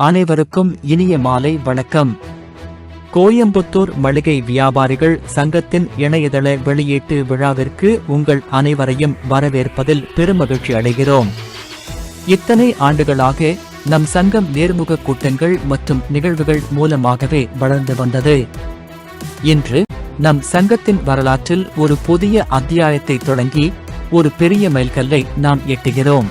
அனைவருக்கும் இனிய மாலை வணக்கம். கோயம்புத்தூர் மளிகை வியாபாரிகள் சங்கத்தின் இணையதள வெளியீட்டு விழாவிற்கு உங்கள் அனைவரையும் வரவேற்பதில் பெருமகிழ்ச்சி அடைகிறோம். இத்தனை ஆண்டுகளாக நம் சங்கம் நேர்முக கூட்டங்கள் மற்றும் நிகழ்வுகள் மூலமாகவே வளர்ந்து வந்தது. இன்று நம் சங்கத்தின் வரலாற்றில் ஒரு புதிய அத்தியாயத்தை தொடங்கி ஒரு பெரிய மைல்கல்லை நாம் எட்டுகிறோம்.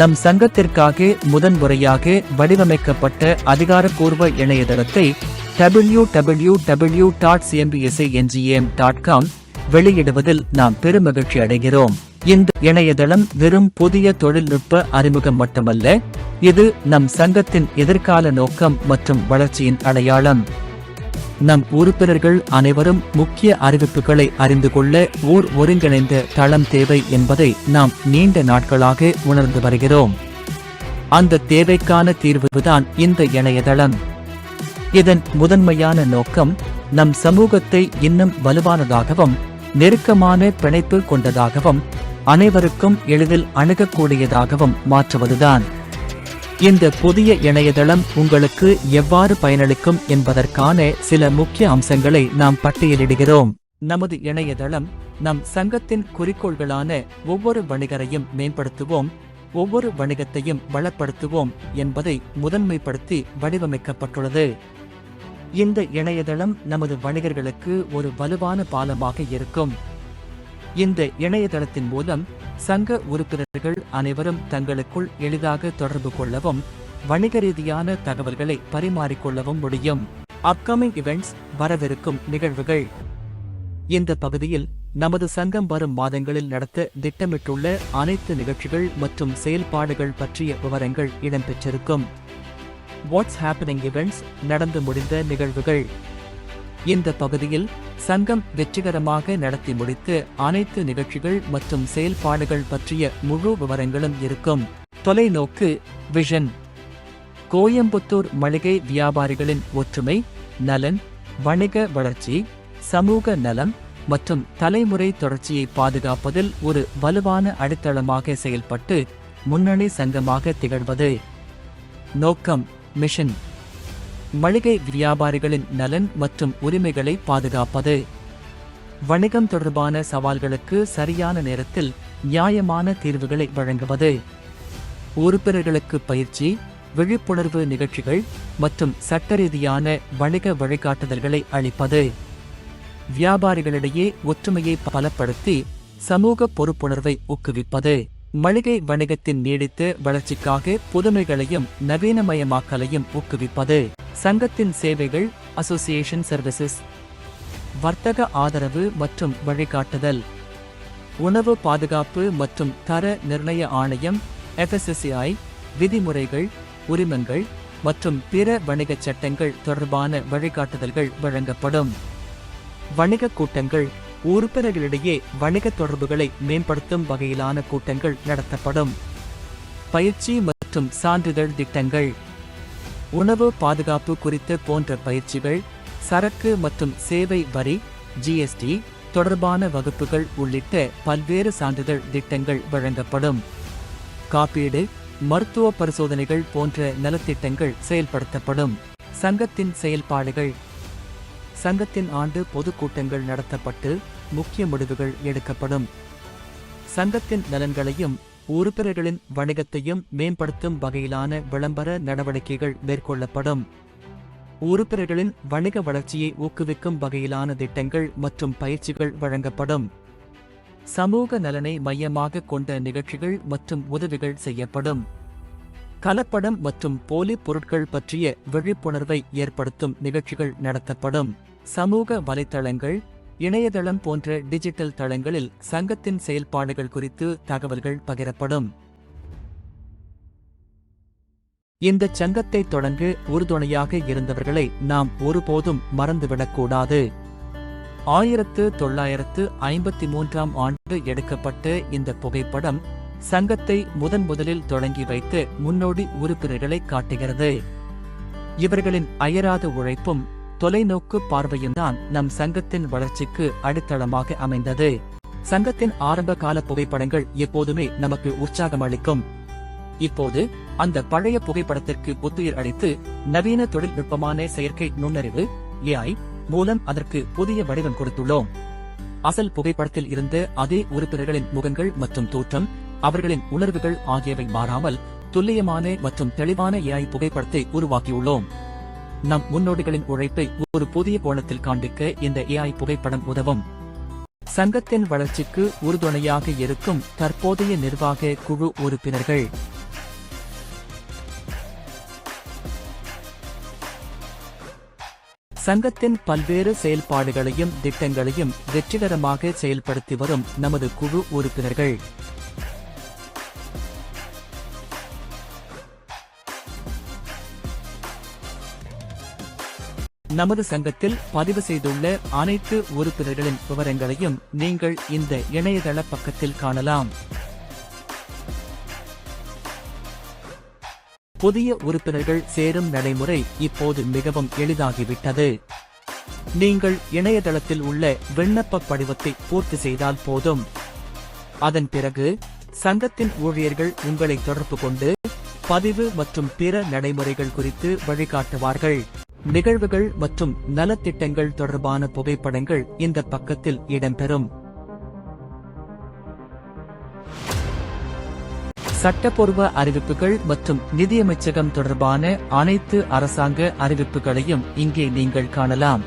நம் சங்கத்திற்காக முதன்முறையாக வடிவமைக்கப்பட்ட அதிகாரப்பூர்வ இணையதளத்தை www.cmbsangm.com வெளியிடுவதில் நாம் பெருமகிழ்ச்சி அடைகிறோம். இந்த இணையதளம் வெறும் புதிய தொழில்நுட்ப அறிமுகம் மட்டுமல்ல, இது நம் சங்கத்தின் எதிர்கால நோக்கம் மற்றும் வளர்ச்சியின் அடையாளம். நம் உறுப்பினர்கள் அனைவரும் முக்கிய அறிவிப்புகளை அறிந்து கொள்ள ஓர் ஒருங்கிணைந்த தளம் தேவை என்பதை நாம் நீண்ட நாட்களாக உணர்ந்து வருகிறோம். அந்த தேவைக்கான தீர்வுதான் இந்த இணையதளம். இதன் முதன்மையான நோக்கம் நம் சமூகத்தை இன்னும் வலுவானதாகவும் நெருக்கமான பிணைப்பு கொண்டதாகவும் அனைவருக்கும் எளிதில் அணுகக்கூடியதாகவும் மாற்றுவதுதான். இந்த புதிய இணையதளம் உங்களுக்கு எவ்வாறு பயனளிக்கும் என்பதற்கான சில முக்கிய அம்சங்களை நாம் பட்டியலிடுகிறோம். நமது இணையதளம் நம் சங்கத்தின் குறிக்கோள்களான ஒவ்வொரு வணிகரையும் மேம்படுத்துவோம், ஒவ்வொரு வணிகத்தையும் வளப்படுத்துவோம் என்பதை முதன்மைப்படுத்தி வடிவமைக்கப்பட்டுள்ளது. இந்த இணையதளம் நமது வணிகர்களுக்கு ஒரு வலுவான பாலமாக இருக்கும். இந்த இணையதளத்தின் மூலம் சங்க உறுப்பினர்கள் அனைவரும் தங்களுக்குள் எளிதாக தொடர்பு கொள்ளவும் வணிக ரீதியான தகவல்களை பரிமாறிக்கொள்ளவும் முடியும். அப்கமிங் இவெண்ட்ஸ், வரவிருக்கும் நிகழ்வுகள். இந்த பகுதியில் நமது சங்கம் வரும் மாதங்களில் நடத்த திட்டமிட்டுள்ள அனைத்து நிகழ்ச்சிகள் மற்றும் செயல்பாடுகள் பற்றிய விவரங்கள் இடம்பெற்றிருக்கும். வாட்ஸ் ஹேப்பனிங் இவெண்ட்ஸ், நடந்து முடிந்த நிகழ்வுகள். இந்த பகுதியில் சங்கம் வெற்றிகரமாக நடத்தி முடித்து அனைத்து நிகழ்ச்சிகள் மற்றும் செயல்பாடுகள் பற்றிய முழு விவரங்களும் இருக்கும். தொலைநோக்கு விஷன். கோயம்புத்தூர் மளிகை வியாபாரிகளின் ஒற்றுமை, நலன், வணிக வளர்ச்சி, சமூக நலம் மற்றும் தலைமுறை தொடர்ச்சியை பாதுகாப்பதில் ஒரு வலுவான அடித்தளமாக செயல்பட்டு முன்னணி சங்கமாக திகழ்வது. நோக்கம், மிஷன். மளிகை வியாபாரிகளின் நலன் மற்றும் உரிமைகளை பாதுகாப்பது. வணிகம் தொடர்பான சவால்களுக்கு சரியான நேரத்தில் நியாயமான தீர்வுகளை வழங்குவது. உறுப்பினர்களுக்கு பயிற்சி, விழிப்புணர்வு நிகழ்ச்சிகள் மற்றும் சட்டரீதியான வணிக வழிகாட்டுதல்களை அளிப்பது. வியாபாரிகளிடையே ஒற்றுமையை பலப்படுத்தி சமூக பொறுப்புணர்வை ஊக்குவிப்பது. மளிகை வணிகத்தின் நீடித்த வளர்ச்சிக்காக புதுமைகளையும் நவீனமயமாக்கலையும் ஊக்குவிப்பது. சங்கத்தின் சேவைகள், அசோசியேஷன் சர்வீசஸ், வர்த்தக ஆதரவு மற்றும் வழிகாட்டுதல், உணவு பாதுகாப்பு மற்றும் தர நிர்ணய ஆணையம் FSSAI, விதிமுறைகள், உரிமங்கள் மற்றும் பிற வணிகச் சட்டங்கள் தொடர்பான வழிகாட்டுதல்கள் வழங்கப்படும். வணிக கூட்டங்கள், உறுப்பினர்களிடையே வணிக தொடர்புகளை மேம்படுத்தும் வகையிலான கூட்டங்கள் நடத்தப்படும். பயிற்சி மற்றும் சான்றிதழ் திட்டங்கள், உணவு பாதுகாப்பு குறித்த போன்ற பயிற்சிகள், சரக்கு மற்றும் சேவை வரி GST தொடர்பான வகுப்புகள் உள்ளிட்ட பல்வேறு சான்றிதழ் திட்டங்கள் வழங்கப்படும். காப்பீடு, மருத்துவ பரிசோதனைகள் போன்ற நலத்திட்டங்கள் செயல்படுத்தப்படும். சங்கத்தின் செயல்பாடுகள். சங்கத்தின் ஆண்டு பொதுக்கூட்டங்கள் நடத்தப்பட்டு முக்கிய முடிவுகள் எடுக்கப்படும். சங்கத்தின் நலன்களையும் உறுப்பினர்களின் வணிகத்தையும் மேம்படுத்தும் வகையிலான விளம்பர நடவடிக்கைகள் மேற்கொள்ளப்படும். உறுப்பினர்களின் வணிக வளர்ச்சியை ஊக்குவிக்கும் வகையிலான திட்டங்கள் மற்றும் பயிற்சிகள் வழங்கப்படும். சமூக நலனை மையமாக கொண்ட நிகழ்ச்சிகள் மற்றும் உதவிகள் செய்யப்படும். கலப்படம் மற்றும் போலி பொருட்கள் பற்றிய விழிப்புணர்வை ஏற்படுத்தும் நிகழ்ச்சிகள் நடத்தப்படும். சமூக வலைத்தளங்கள், இணையதளம் போன்ற டிஜிட்டல் தளங்களில் சங்கத்தின் செயல்பாடுகள் குறித்து தகவல்கள் பகிரப்படும். இந்த சங்கத்தை தொடங்க உறுதுணையாக இருந்தவர்களை நாம் ஒருபோதும் மறந்துவிடக்கூடாது. 1953ஆம் ஆண்டு எடுக்கப்பட்ட இந்த புகைப்படம் சங்கத்தை முதலில் தொடங்கி வைத்து முன்னோடி உறுப்பினர்களை காட்டுகிறது. இவர்களின் அயராத உழைப்பும் தொலைநோக்கு பார்வையும் தான் நம் சங்கத்தின் வளர்ச்சிக்கு அடித்தளமாக அமைந்தது. சங்கத்தின் ஆரம்ப கால புகைப்படங்கள் எப்போதுமே நமக்கு உற்சாகம் அளிக்கும். இப்போது அந்த பழைய புகைப்படத்திற்கு புத்துயிர் அளித்து நவீன தொழில்நுட்பமான செயற்கை நுண்ணறிவு AI மூலம் அதற்கு புதிய வடிவம் கொடுத்துள்ளோம். அசல் புகைப்படத்தில் இருந்த அதே உறுப்பினர்களின் முகங்கள் மற்றும் தோற்றம், அவர்களின் உணர்வுகள் ஆகியவை மாறாமல் துல்லியமான மற்றும் தெளிவான AI புகைப்படத்தை உருவாக்கியுள்ளோம். நம் முன்னோடிகளின் உழைப்பை ஒரு புதிய கோணத்தில் காண்பிக்க இந்த AI புகைப்படம் உதவும். சங்கத்தின் வளர்ச்சிக்கு உறுதுணையாக இருக்கும் தற்போதைய நிர்வாக குழு உறுப்பினர்கள். சங்கத்தின் பல்வேறு செயல்பாடுகளையும் திட்டங்களையும் வெற்றிகரமாக செயல்படுத்தி வரும் நமது குழு உறுப்பினர்கள். நமது சங்கத்தில் பதிவு செய்துள்ள அனைத்து உறுப்பினர்களின் விவரங்களையும் நீங்கள் இந்த இணையதள பக்கத்தில் காணலாம். புதிய உறுப்பினர்கள் சேரும் நடைமுறை இப்போது மிகவும் எளிதாகிவிட்டது. நீங்கள் இணையதளத்தில் உள்ள விண்ணப்ப படிவத்தை பூர்த்தி செய்தால் போதும். அதன் பிறகு சங்கத்தின் ஊழியர்கள் உங்களை தொடர்பு கொண்டு பதிவு மற்றும் பிற நடைமுறைகள் குறித்து வழிகாட்டுவார்கள். நிகழ்வுகள் மற்றும் நலத்திட்டங்கள் தொடர்பான புகைப்படங்கள் இந்த பக்கத்தில் இடம்பெறும். சட்டப்பூர்வ அறிவிப்புகள் மற்றும் நிதியமைச்சகம் தொடர்பான அனைத்து அரசாங்க அறிவிப்புகளையும் இங்கே நீங்கள் காணலாம்.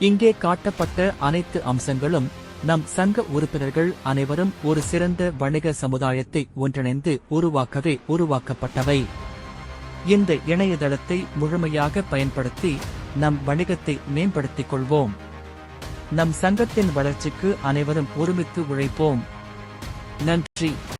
இங்கே காட்டப்பட்ட அனைத்து அம்சங்களும் நம் சங்க உறுப்பினர்கள் அனைவரும் ஒரு சிறந்த வணிக சமுதாயத்தை ஒன்றிணைந்து உருவாக்கவே உருவாக்கப்பட்டவை. இந்த இணையதளத்தை முழுமையாக பயன்படுத்தி நம் வணிகத்தை மேம்படுத்திக் கொள்வோம். நம் சங்கத்தின் வளர்ச்சிக்கு அனைவரும் ஒருமித்து உழைப்போம். நன்றி.